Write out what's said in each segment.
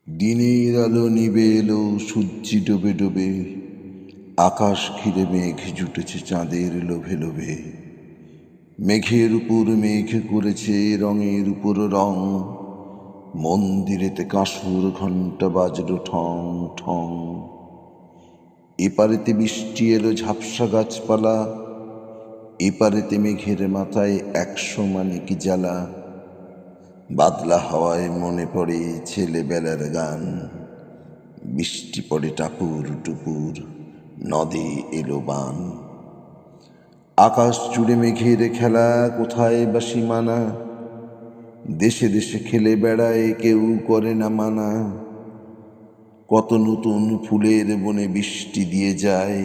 দিনের আলো নিবে এলো, সূর্যি ডোবে ডোবে, আকাশ ঘিরে মেঘ জুটেছে চাঁদের লোভে লোভে। মেঘের উপর মেঘ করেছে রঙের উপর রং, মন্দিরেতে কাঁসুর ঘণ্টা বাজলো ঠং ঠং। এপারেতে বৃষ্টি এলো ঝাপসা গাছপালা, এপারেতে মেঘের মাথায় 100 মানে কি জ্বালা। বাদলা হাওয়ায় মনে পড়ে ছেলেবেলার গান, বৃষ্টি পড়ে টাপুর টুপুর, নদে এলো বান। আকাশ জুড়ে মেঘের খেলা, কোথায় বা সীমানা, দেশে দেশে খেলে বেড়ায় কেউ করে না মানা। কত নতুন ফুলের বনে বৃষ্টি দিয়ে যায়,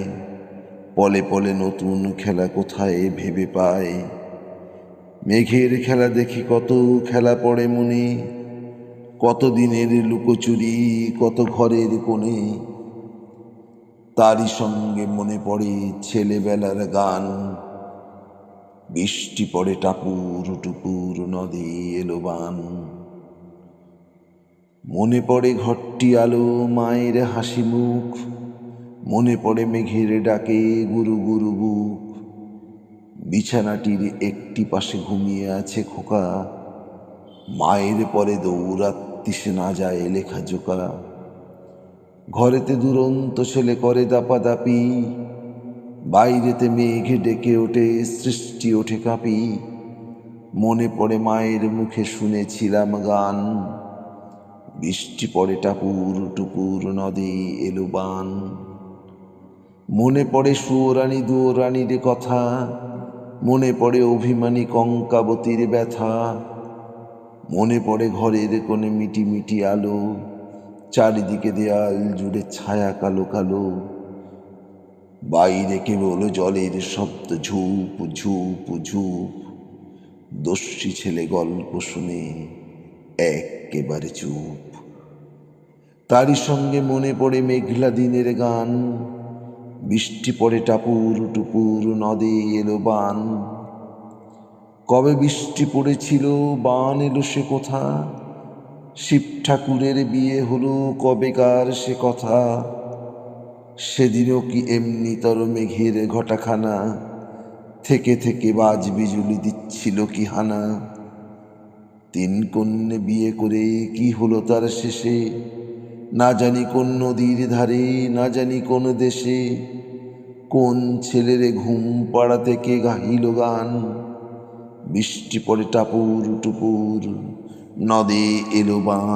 পলে পলে নতুন খেলা কোথায় ভেবে পায়। মেঘের খেলা দেখি কত খেলা পড়ে মনে, কত দিনের লুকোচুরি কত ঘরের কোণে। তারই সঙ্গে মনে পড়ে ছেলেবেলার গান, বৃষ্টি পড়ে টাপুর টুপুর, নদে এলো বান। মনে পড়ে ঘরটি আলো, মায়ের হাসি মুখ, মনে পড়ে মেঘের ডাকে গুরু গুরু বুক। বিছানাটির একটি পাশে ঘুমিয়ে আছে খোকা, মায়ের পরে দৌড়াত্তি সে না যায় লেখা জোকা। ঘরেতে দুরন্ত ছেলে করে দাপাদাপি, বাইরেতে মেঘ ডেকে ওঠে সৃষ্টি ওঠে কাঁপি। মনে পড়ে মায়ের মুখে শুনেছিলাম গান, বৃষ্টি পড়ে টাপুর টুপুর, নদে এলো বান। মনে পড়ে সুয়োরানী দুয়োরানীর কথা, মনে পড়ে অভিমানী কঙ্কাবতীর ব্যথা। মনে পড়ে ঘরের কোণে মিটি মিটি আলো, চারিদিকে দেয়াল জুড়ে ছায়া কালো কালো। বাইরে কেবল জলের শব্দ ঝুপ ঝুপ ঝুপ, দস্যি ছেলে গল্প শুনে একেবারে চুপ। তারই সঙ্গে মনে পড়ে মেঘলা দিনের গান, বৃষ্টি পড়ে টাপুর টুপুর, নদে এলো বান। কবে বৃষ্টি পড়েছিল বান এলো সে কথা, শিব ঠাকুরের বিয়ে হলো কবেকার সে কথা। সেদিনও কি এমনিতর মেঘের ঘটাখানা, থেকে থেকে বাজ বিজুলি দিচ্ছিল কি হানা। 3 কন্যে বিয়ে করে কি হলো তার শেষে, না জানি কোন নদীর ধারে, না জানি কোন দেশে। কোন ছেলেরে ঘুম পাড়াতে কে গাহিল গান, বৃষ্টি পড়ে টাপুর টুপুর, নদে এলো বান।